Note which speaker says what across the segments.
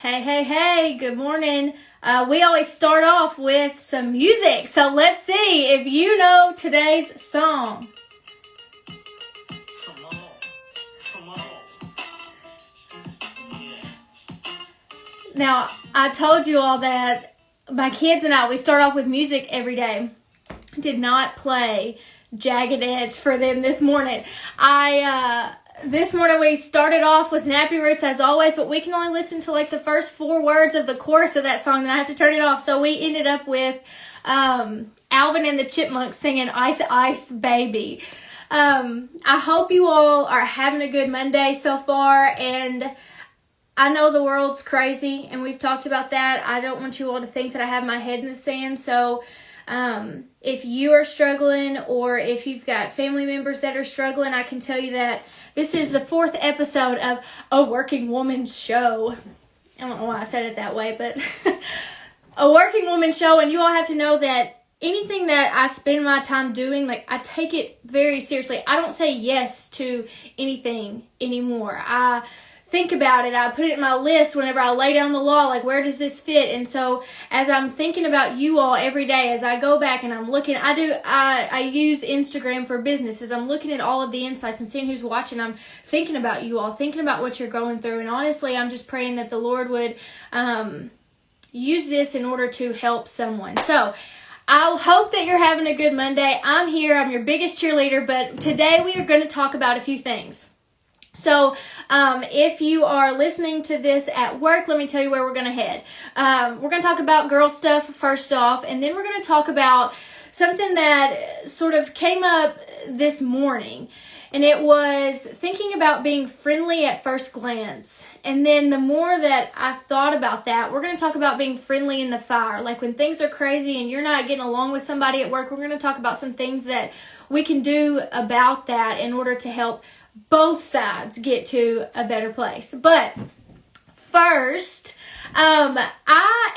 Speaker 1: Hey, hey, hey, good morning. We always start off with some music, so let's see if you know today's song.
Speaker 2: Come on, come on. Yeah.
Speaker 1: Now, I told you all that my kids and we start off with music every day. Did not play Jagged Edge for them this morning. This morning we started off with Nappy Roots as always, but we can only listen to like the first 4 words of the chorus of that song, then I have to turn it off. So we ended up with Alvin and the Chipmunks singing Ice Ice Baby. I hope you all are having a good Monday so far, and I know the world's crazy, and we've talked about that. I don't want you all to think that I have my head in the sand, so if you are struggling or if you've got family members that are struggling, I can tell you that this is the 4th episode of A Working Woman's Show. I don't know why I said it that way, but A Working Woman's Show, and you all have to know that anything that I spend my time doing, like, I take it very seriously. I don't say yes to anything anymore. I think about it. I put it in my list whenever I lay down the law, like, where does this fit? And so as I'm thinking about you all every day, as I go back and I'm looking, I use Instagram for business. As I'm looking at all of the insights and seeing who's watching, I'm thinking about you all, thinking about what you're going through. And honestly, I'm just praying that the Lord would use this in order to help someone. So I hope that you're having a good Monday. I'm here. I'm your biggest cheerleader, but today we are going to talk about a few things. So, if you are listening to this at work, let me tell you where we're going to head. We're going to talk about girl stuff first off, and then we're going to talk about something that sort of came up this morning, and it was thinking about being friendly at first glance. And then the more that I thought about that, we're going to talk about being friendly in the fire. Like when things are crazy and you're not getting along with somebody at work, we're going to talk about some things that we can do about that in order to help both sides get to a better place. But first,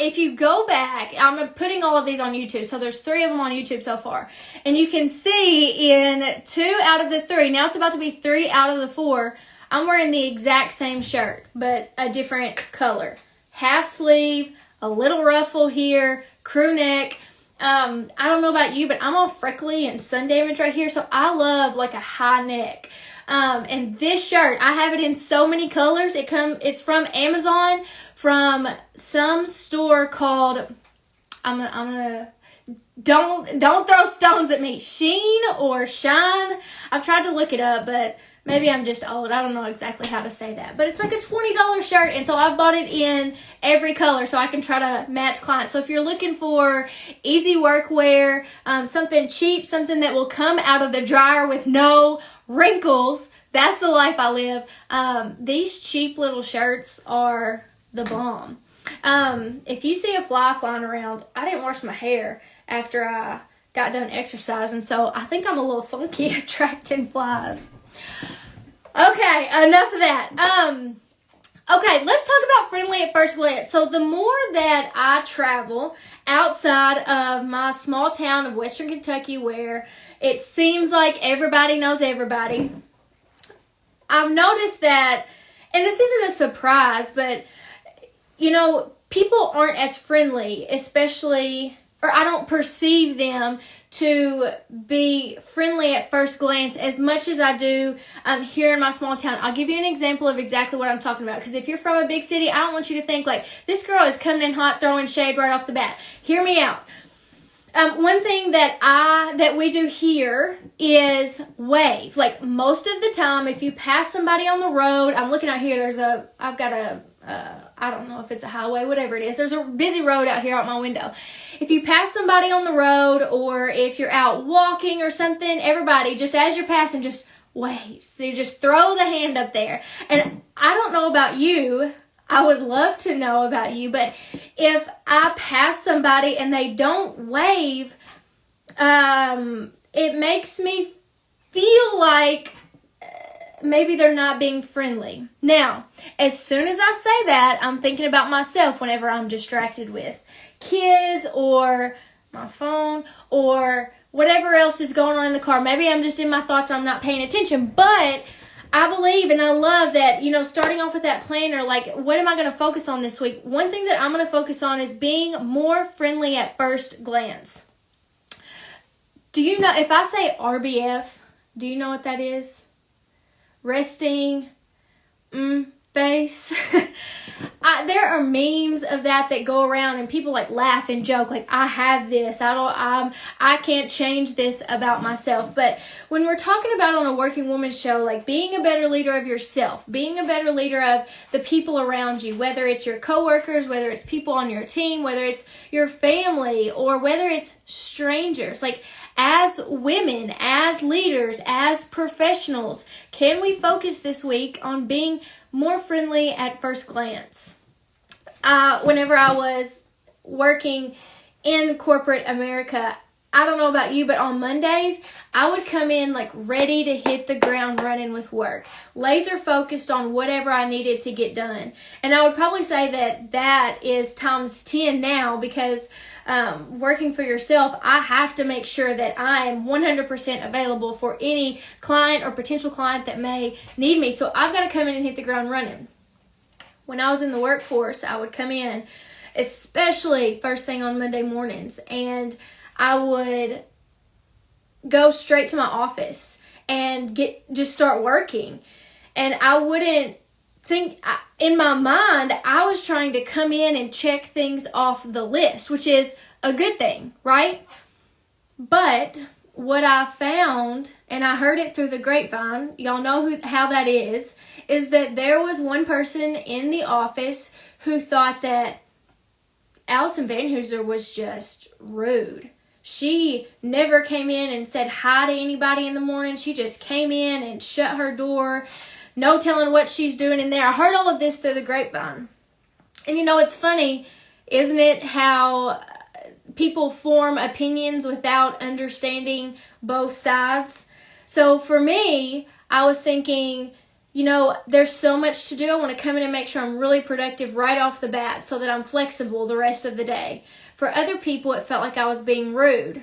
Speaker 1: if you go back, I'm putting all of these on YouTube. So there's 3 of them on YouTube so far. And you can see in 2 out of the 3, now it's about to be 3 out of the 4, I'm wearing the exact same shirt, but a different color. Half sleeve, a little ruffle here, crew neck. I don't know about you, but I'm all freckly and sun damage right here. So I love like a high neck. And this shirt, I have it in so many colors. It's from Amazon, from some store called, don't throw stones at me, Sheen or Shine. I've tried to look it up, but maybe I'm just old. I don't know exactly how to say that. But it's like a $20 shirt, and so I've bought it in every color so I can try to match clients. So if you're looking for easy work wear, something cheap, something that will come out of the dryer with no wrinkles, that's the life I live. These cheap little shirts are the bomb. If you see a fly flying around, I didn't wash my hair after I got done exercising, so I think I'm a little funky attracting flies. Okay, enough of that. Okay, let's talk about friendly at first glance. So the more that I travel outside of my small town of Western Kentucky, where it seems like everybody knows everybody, I've noticed that, and this isn't a surprise, but, you know, people aren't as friendly, especially, or I don't perceive them to be friendly at first glance as much as I do here in my small town. I'll give you an example of exactly what I'm talking about, because if you're from a big city, I don't want you to think like, this girl is coming in hot, throwing shade right off the bat. Hear me out. One thing that we do here is wave. Like most of the time, if you pass somebody on the road, I'm looking out here, I've got I don't know if it's a highway, whatever it is. There's a busy road out here out my window. If you pass somebody on the road, or if you're out walking or something, everybody, just as you're passing, just waves. They just throw the hand up there. And I don't know about you, I would love to know about you, but if I pass somebody and they don't wave, it makes me feel like maybe they're not being friendly. Now, as soon as I say that, I'm thinking about myself whenever I'm distracted with kids or my phone or whatever else is going on in the car. Maybe I'm just in my thoughts and I'm not paying attention, but I believe and I love that, starting off with that planner, like, what am I going to focus on this week? One thing that I'm going to focus on is being more friendly at first glance. Do you know, if I say RBF, do you know what that is? Resting face. There are memes of that go around, and people like laugh and joke, like, I have this. I can't change this about myself. But when we're talking about on a Working Woman show, like being a better leader of yourself, being a better leader of the people around you, whether it's your coworkers, whether it's people on your team, whether it's your family, or whether it's strangers, like, as women, as leaders, as professionals, can we focus this week on being more friendly at first glance? Whenever I was working in corporate America, I don't know about you, but on Mondays, I would come in like ready to hit the ground running with work, laser focused on whatever I needed to get done. And I would probably say that is times 10 now, because working for yourself, I have to make sure that I am 100% available for any client or potential client that may need me. So I've got to come in and hit the ground running. When I was in the workforce, I would come in, especially first thing on Monday mornings, and I would go straight to my office and just start working. And I wouldn't think, in my mind, I was trying to come in and check things off the list, which is a good thing, right? But what I found, and I heard it through the grapevine, y'all know how that is that there was one person in the office who thought that Alyson Van Hooser was just rude. She never came in and said hi to anybody in the morning. She just came in and shut her door. No telling what she's doing in there. I heard all of this through the grapevine. And it's funny, isn't it, how people form opinions without understanding both sides? So for me, I was thinking, there's so much to do. I want to come in and make sure I'm really productive right off the bat so that I'm flexible the rest of the day. For other people, it felt like I was being rude.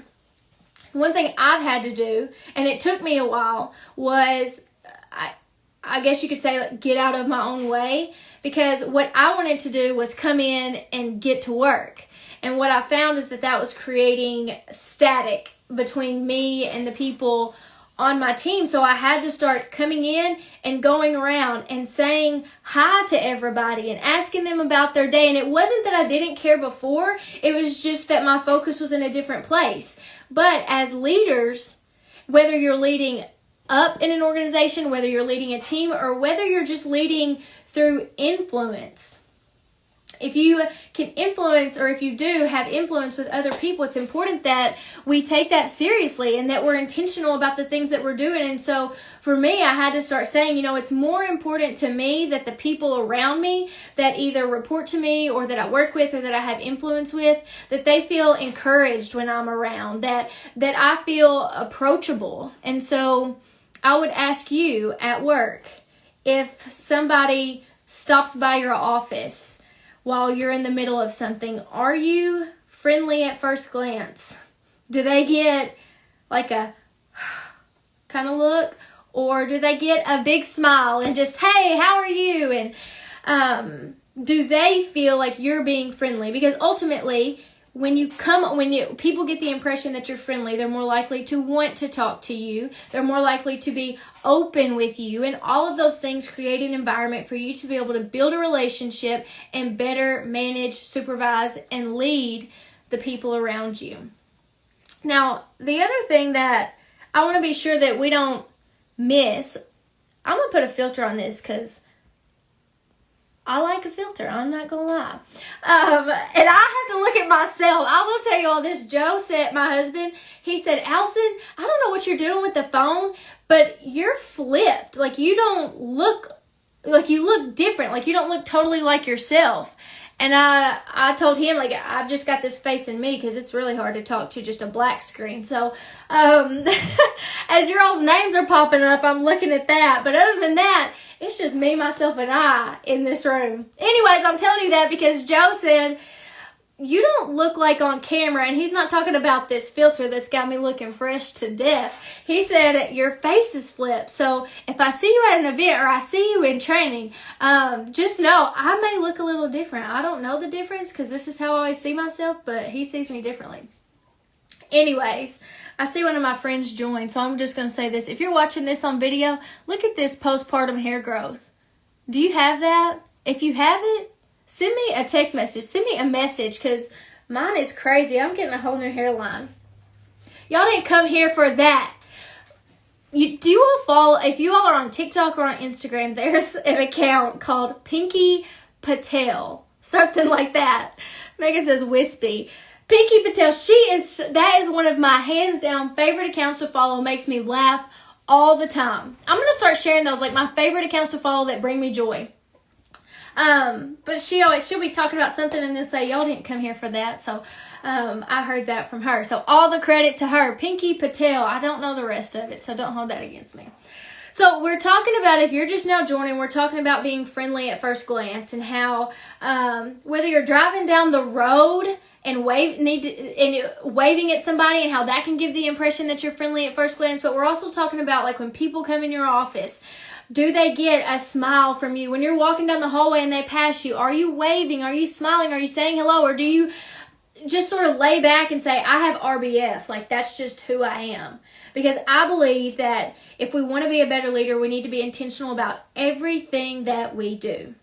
Speaker 1: One thing I've had to do, and it took me a while, was I guess you could say, like, get out of my own way, because what I wanted to do was come in and get to work. And what I found is that was creating static between me and the people on my team. So I had to start coming in and going around and saying hi to everybody and asking them about their day. And it wasn't that I didn't care before. It was just that my focus was in a different place. But as leaders, whether you're leading up in an organization, whether you're leading a team, or whether you're just leading through influence, if you can influence, or if you do have influence with other people, it's important that we take that seriously and that we're intentional about the things that we're doing. And so for me, I had to start saying, it's more important to me that the people around me that either report to me or that I work with or that I have influence with, that they feel encouraged when I'm around, that I feel approachable. And so I would ask you at work, if somebody stops by your office while you're in the middle of something, are you friendly at first glance? Do they get like a kind of look, or do they get a big smile and just, hey, how are you? And do they feel like you're being friendly? Because ultimately, when people get the impression that you're friendly, they're more likely to want to talk to you. They're more likely to be open with you. And all of those things create an environment for you to be able to build a relationship and better manage, supervise, and lead the people around you. Now, the other thing that I want to be sure that we don't miss, I'm going to put a filter on this because I like a filter. I'm not going to lie. And I have to look at myself. I will tell you all this. Joe said, my husband, he said, Alyson, I don't know what you're doing with the phone, but you're flipped. Like, you don't look, like, you look different. Like, you don't look totally like yourself. And I told him, like, I've just got this face in me because it's really hard to talk to just a black screen. So, as your all's names are popping up, I'm looking at that. But other than that, it's just me, myself, and I in this room. Anyways, I'm telling you that because Joe said, you don't look like on camera, and he's not talking about this filter that's got me looking fresh to death. He said your face is flipped. So if I see you at an event or I see you in training, just know I may look a little different. I don't know the difference because this is how I always see myself, but he sees me differently. Anyways, I see one of my friends joined, so I'm just going to say this. If you're watching this on video, look at this postpartum hair growth. Do you have that? If you have it, send me a text message. Send me a message because mine is crazy. I'm getting a whole new hairline. Y'all didn't come here for that. Do you all follow, if you all are on TikTok or on Instagram, there's an account called Pinky Patel. Something like that. Megan says wispy. Pinky Patel, that is one of my hands down favorite accounts to follow. Makes me laugh all the time. I'm going to start sharing those, like my favorite accounts to follow that bring me joy. But she'll be talking about something and then say, y'all didn't come here for that. So, I heard that from her. So all the credit to her. Pinky Patel. I don't know the rest of it, so don't hold that against me. So we're talking about, if you're just now joining, we're talking about being friendly at first glance and how, whether you're driving down the road and waving at somebody and how that can give the impression that you're friendly at first glance. But we're also talking about like when people come in your office, do they get a smile from you? When you're walking down the hallway and they pass you, are you waving? Are you smiling? Are you saying hello? Or do you just sort of lay back and say, I have RBF, like that's just who I am? Because I believe that if we want to be a better leader, we need to be intentional about everything that we do.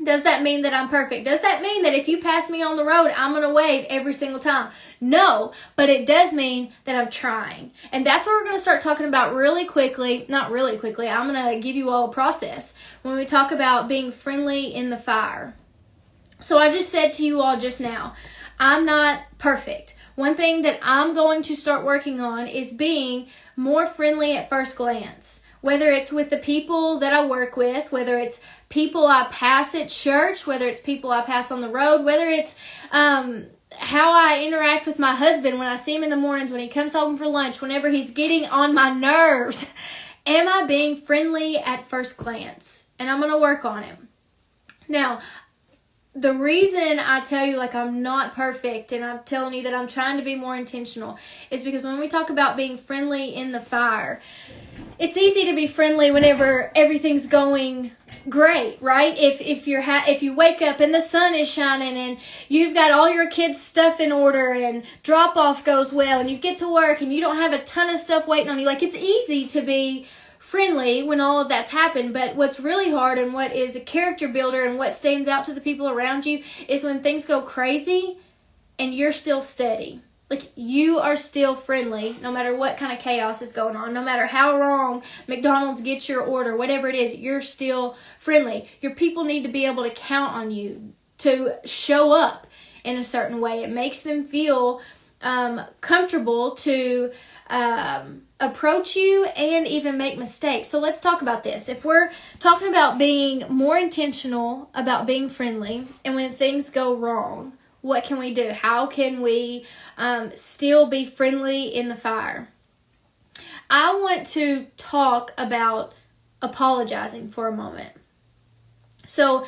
Speaker 1: Does that mean that I'm perfect? Does that mean that if you pass me on the road, I'm going to wave every single time? No, but it does mean that I'm trying. And that's what we're going to start talking about really quickly. Not really quickly. I'm going to give you all a process when we talk about being friendly in the fire. So I just said to you all just now, I'm not perfect. One thing that I'm going to start working on is being more friendly at first glance. Whether it's with the people that I work with, whether it's people I pass at church, whether it's people I pass on the road, whether it's how I interact with my husband when I see him in the mornings, when he comes home for lunch, whenever he's getting on my nerves. Am I being friendly at first glance? And I'm going to work on it. Now, the reason I tell you like I'm not perfect and I'm telling you that I'm trying to be more intentional is because when we talk about being friendly in the fire, it's easy to be friendly whenever everything's going great, right? If you wake up and the sun is shining and you've got all your kids' stuff in order and drop off goes well and you get to work and you don't have a ton of stuff waiting on you, like it's easy to be friendly when all of that's happened. But what's really hard and what is a character builder and what stands out to the people around you is when things go crazy and you're still steady. Like you are still friendly no matter what kind of chaos is going on, no matter how wrong McDonald's gets your order, whatever it is, you're still friendly. Your people need to be able to count on you to show up in a certain way. It makes them feel comfortable to approach you and even make mistakes. So let's talk about this. If we're talking about being more intentional about being friendly and when things go wrong, what can we do? How can we still be friendly in the fire? I want to talk about apologizing for a moment. So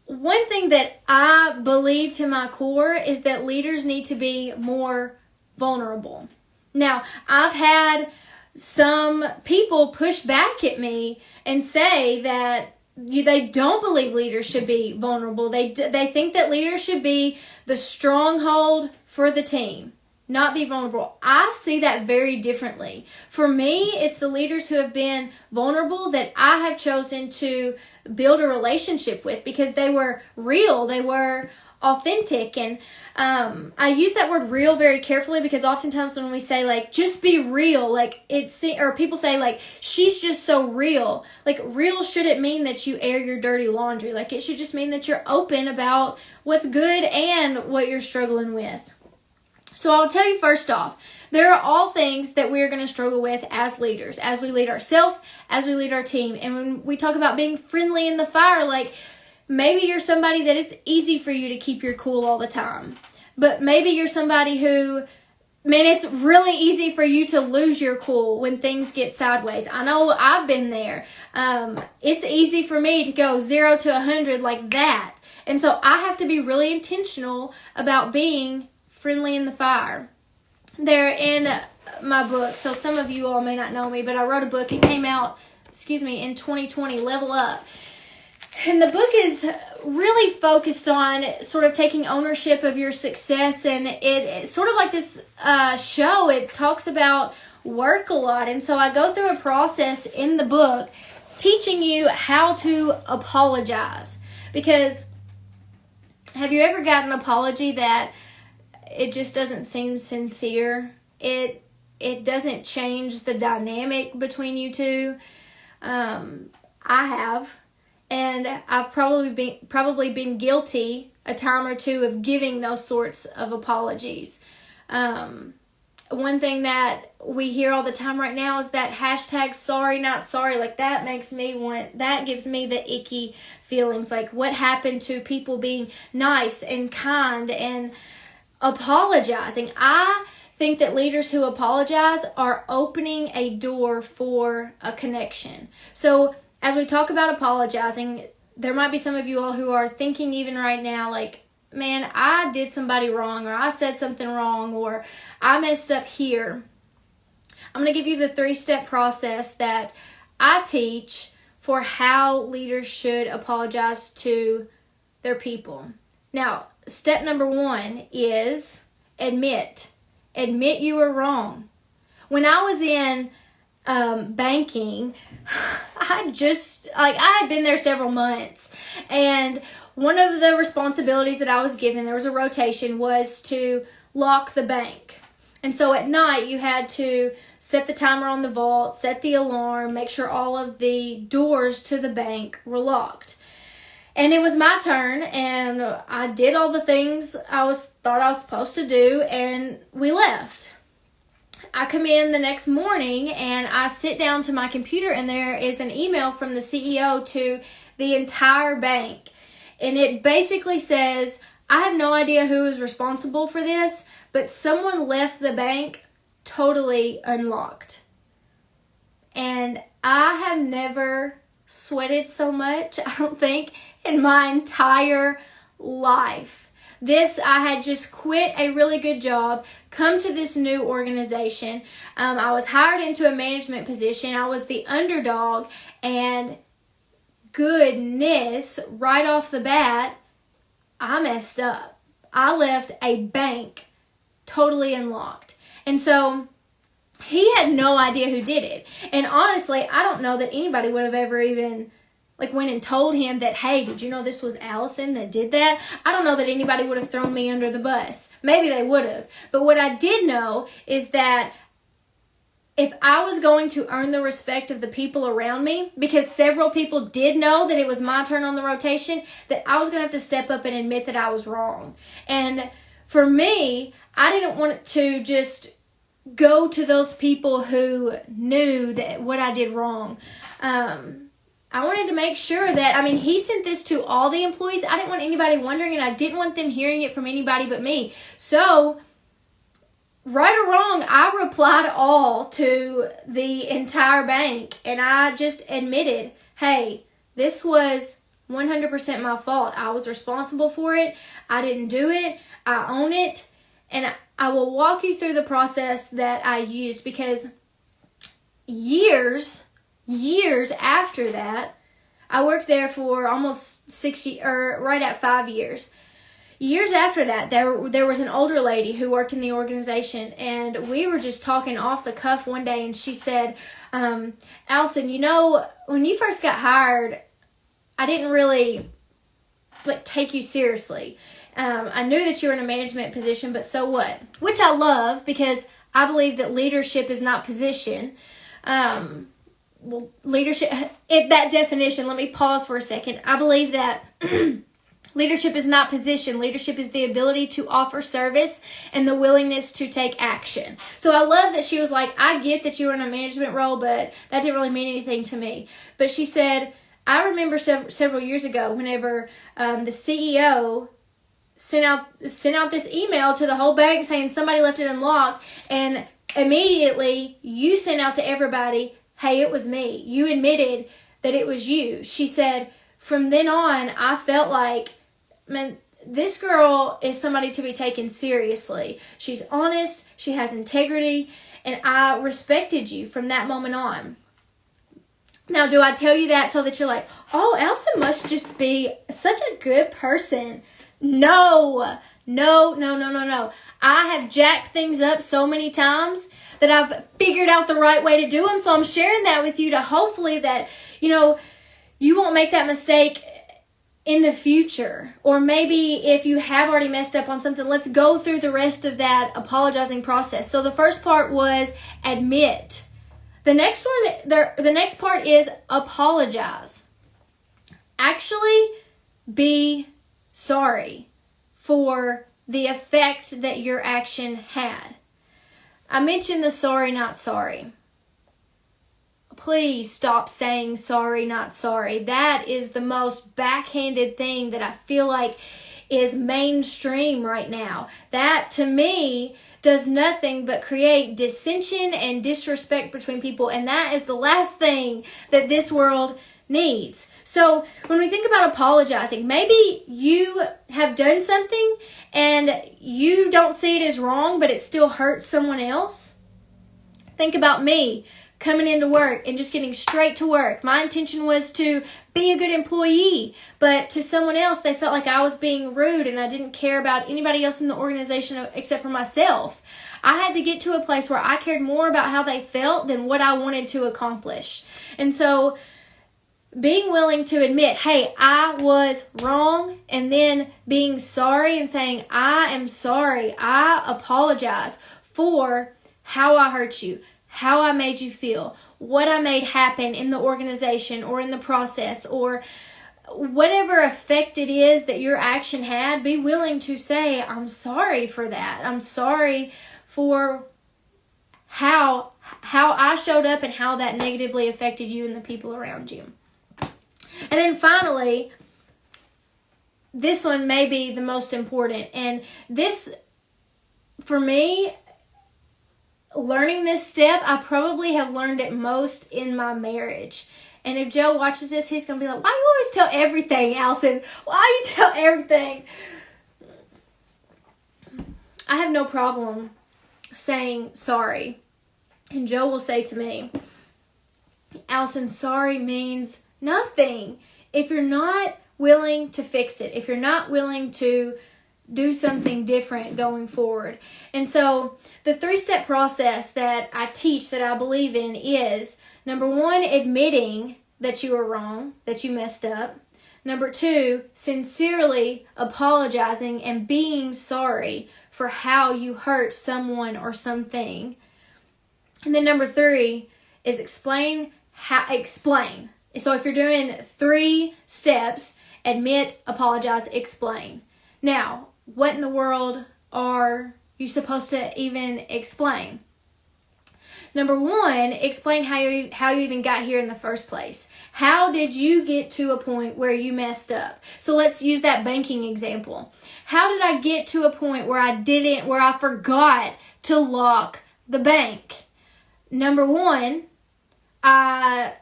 Speaker 1: one thing that I believe to my core is that leaders need to be more vulnerable. Now, I've had some people push back at me and say that they don't believe leaders should be vulnerable. They think that leaders should be the stronghold for the team, not be vulnerable. I see that very differently. For me, it's the leaders who have been vulnerable that I have chosen to build a relationship with because they were real, they were authentic. And I use that word real very carefully because oftentimes when we say like just be real, like or people say like she's just so real. Like real shouldn't mean that you air your dirty laundry. Like it should just mean that you're open about what's good and what you're struggling with. So I'll tell you first off, there are all things that we're going to struggle with as leaders, as we lead ourselves, as we lead our team. And when we talk about being friendly in the fire, like maybe you're somebody that it's easy for you to keep your cool all the time. But maybe you're somebody who, man, it's really easy for you to lose your cool when things get sideways. I know I've been there. It's easy for me to go 0 to 100 like that. And so I have to be really intentional about being friendly in the fire. They're in my book, so some of you all may not know me, but I wrote a book. It came out, in 2020, Level Up. And the book is really focused on sort of taking ownership of your success, and it's sort of like this show. It talks about work a lot, and so I go through a process in the book teaching you how to apologize. Because have you ever gotten an apology that it just doesn't seem sincere? It doesn't change the dynamic between you two. I have. And I've probably been guilty a time or two of giving those sorts of apologies. One thing that we hear all the time right now is that hashtag sorry, not sorry. Like, that gives me the icky feelings. Like, what happened to people being nice and kind and apologizing? I think that leaders who apologize are opening a door for a connection. So as we talk about apologizing, there might be some of you all who are thinking even right now, like, man, I did somebody wrong, or I said something wrong, or I messed up here. I'm going to give you the 3-step process that I teach for how leaders should apologize to their people. Now, step number 1 is admit. Admit you were wrong. When I was in banking, I had been there several months, and one of the responsibilities that I was given, there was a rotation, was to lock the bank. And so at night you had to set the timer on the vault, set the alarm, make sure all of the doors to the bank were locked. And it was my turn, and I did all the things I thought I was supposed to do, and we left. I come in the next morning and I sit down to my computer, and there is an email from the CEO to the entire bank. And it basically says, I have no idea who is responsible for this, but someone left the bank totally unlocked. And I have never sweated so much, I don't think, in my entire life. I had just quit a really good job, come to this new organization. I was hired into a management position. I was the underdog, and goodness, right off the bat, I messed up. I left a bank totally unlocked. And so he had no idea who did it. And honestly, I don't know that anybody would have ever even went and told him that, hey, did you know this was Alyson that did that? I don't know that anybody would have thrown me under the bus. Maybe they would have. But what I did know is that if I was going to earn the respect of the people around me, because several people did know that it was my turn on the rotation, that I was going to have to step up and admit that I was wrong. And for me, I didn't want to just go to those people who knew that what I did wrong. I wanted to make sure that, he sent this to all the employees. I didn't want anybody wondering, and I didn't want them hearing it from anybody but me. So, right or wrong, I replied all to the entire bank, and I just admitted, hey, this was 100% my fault. I was responsible for it. I didn't do it. I own it. And I will walk you through the process that I used, because years after that, I worked there for almost 6 years, or right at 5 years. Years after that, there was an older lady who worked in the organization, and we were just talking off the cuff one day, and she said, Alyson, when you first got hired, I didn't really take you seriously. I knew that you were in a management position, but so what? Which I love, because I believe that leadership is not position. Leadership, that definition, let me pause for a second. I believe that leadership is not position. Leadership is the ability to offer service and the willingness to take action. So I love that she was like, I get that you were in a management role, but that didn't really mean anything to me. But she said, I remember several years ago whenever the CEO sent out this email to the whole bank saying somebody left it unlocked, and immediately you sent out to everybody, hey, it was me. You admitted that it was you. She said, from then on, I felt like man, this girl is somebody to be taken seriously. She's honest, she has integrity, and I respected you from that moment on. Now, do I tell you that so that you're like, oh, Alyson must just be such a good person? No. I have jacked things up so many times that I've figured out the right way to do them. So I'm sharing that with you to hopefully that, you won't make that mistake in the future. Or maybe if you have already messed up on something, let's go through the rest of that apologizing process. So the first part was admit. The next part is apologize. Actually be sorry for the effect that your action had. I mentioned the sorry, not sorry. Please stop saying sorry, not sorry. That is the most backhanded thing that I feel like is mainstream right now. That, to me, does nothing but create dissension and disrespect between people, and that is the last thing that this world needs. So when we think about apologizing, maybe you have done something and you don't see it as wrong, but it still hurts someone else. Think about me coming into work and just getting straight to work. My intention was to be a good employee, but to someone else, they felt like I was being rude and I didn't care about anybody else in the organization except for myself. I had to get to a place where I cared more about how they felt than what I wanted to accomplish. And so being willing to admit, hey, I was wrong, and then being sorry and saying, I am sorry, I apologize for how I hurt you, how I made you feel, what I made happen in the organization or in the process, or whatever effect it is that your action had. Be willing to say, I'm sorry for that. I'm sorry for how I showed up and how that negatively affected you and the people around you. And then finally, this one may be the most important. And this, for me, learning this step, I probably have learned it most in my marriage. And if Joe watches this, he's going to be like, why you always tell everything, Alyson? Why you tell everything? I have no problem saying sorry. And Joe will say to me, Alyson, sorry means nothing if you're not willing to fix it, if you're not willing to do something different going forward. And so the 3-step process that I teach, that I believe in, is number 1, admitting that you were wrong, that you messed up. Number 2, sincerely apologizing and being sorry for how you hurt someone or something. And then number 3 is explain. So if you're doing 3 steps, admit, apologize, explain. Now, what in the world are you supposed to even explain? Number 1, explain how you even got here in the first place. How did you get to a point where you messed up? So let's use that banking example. How did I get to a point where I forgot to lock the bank? Number 1, I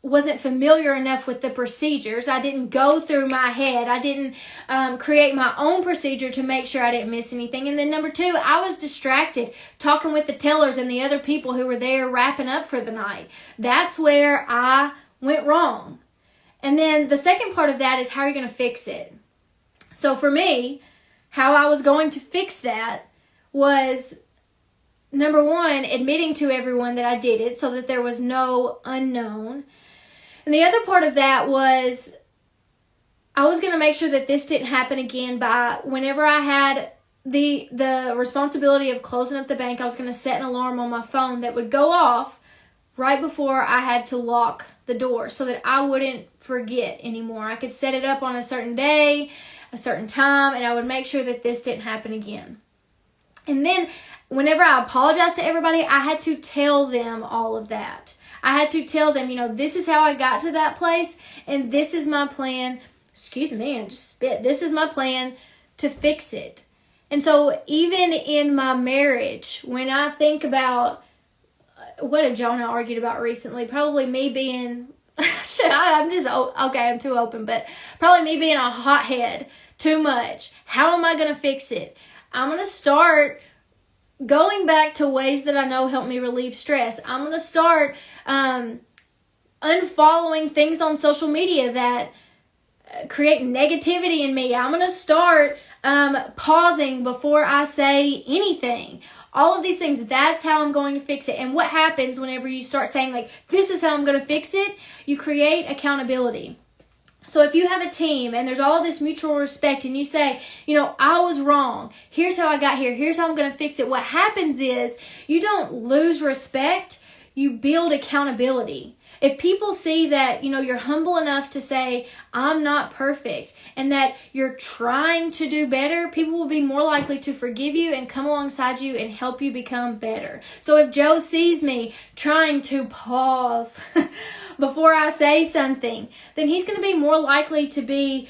Speaker 1: wasn't familiar enough with the procedures. I didn't go through my head. I didn't create my own procedure to make sure I didn't miss anything. And then number 2, I was distracted talking with the tellers and the other people who were there wrapping up for the night. That's where I went wrong. And then the second part of that is how you're going to fix it. So for me, how I was going to fix that was, number 1, admitting to everyone that I did it so that there was no unknown. And the other part of that was I was going to make sure that this didn't happen again by whenever I had the responsibility of closing up the bank, I was going to set an alarm on my phone that would go off right before I had to lock the door so that I wouldn't forget anymore. I could set it up on a certain day, a certain time, and I would make sure that this didn't happen again. And then whenever I apologized to everybody, I had to tell them all of that. I had to tell them, this is how I got to that place, and this is my plan. Excuse me, I just spit. This is my plan to fix it. And so even in my marriage, when I think about what have Joe and I argued about recently, probably me being, I'm too open, but probably me being a hothead too much. How am I going to fix it? I'm going to start going back to ways that I know help me relieve stress. I'm going to start unfollowing things on social media that create negativity in me. I'm going to start pausing before I say anything. All of these things, that's how I'm going to fix it. And what happens whenever you start saying, like, this is how I'm going to fix it? You create accountability. So if you have a team and there's all this mutual respect and you say, I was wrong. Here's how I got here. Here's how I'm going to fix it. What happens is you don't lose respect. You build accountability. If people see that, you're humble enough to say, I'm not perfect, and that you're trying to do better, people will be more likely to forgive you and come alongside you and help you become better. So if Joe sees me trying to pause before I say something, then he's going to be more likely to be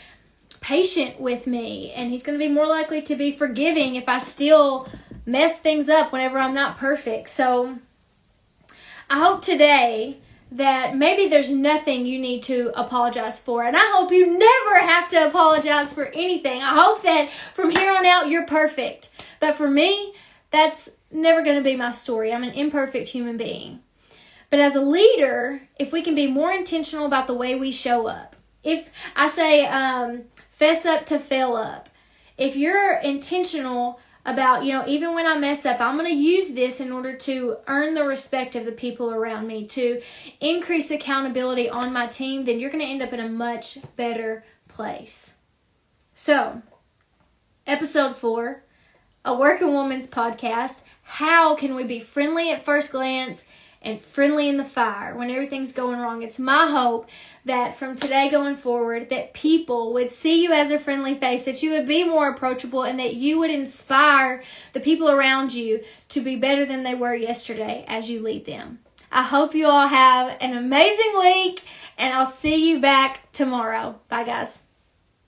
Speaker 1: patient with me, and he's going to be more likely to be forgiving if I still mess things up whenever I'm not perfect. So I hope today that maybe there's nothing you need to apologize for. And I hope you never have to apologize for anything. I hope that from here on out, you're perfect. But for me, that's never going to be my story. I'm an imperfect human being. But as a leader, if we can be more intentional about the way we show up. If I say, fess up to fail up. If you're intentional about, even when I mess up, I'm going to use this in order to earn the respect of the people around me, to increase accountability on my team, then you're going to end up in a much better place. So, episode 4, A Working Woman's Podcast. How can we be friendly at first glance and friendly in the fire when everything's going wrong? It's my hope that from today going forward, that people would see you as a friendly face, that you would be more approachable, and that you would inspire the people around you to be better than they were yesterday as you lead them. I hope you all have an amazing week, and I'll see you back tomorrow. Bye, guys.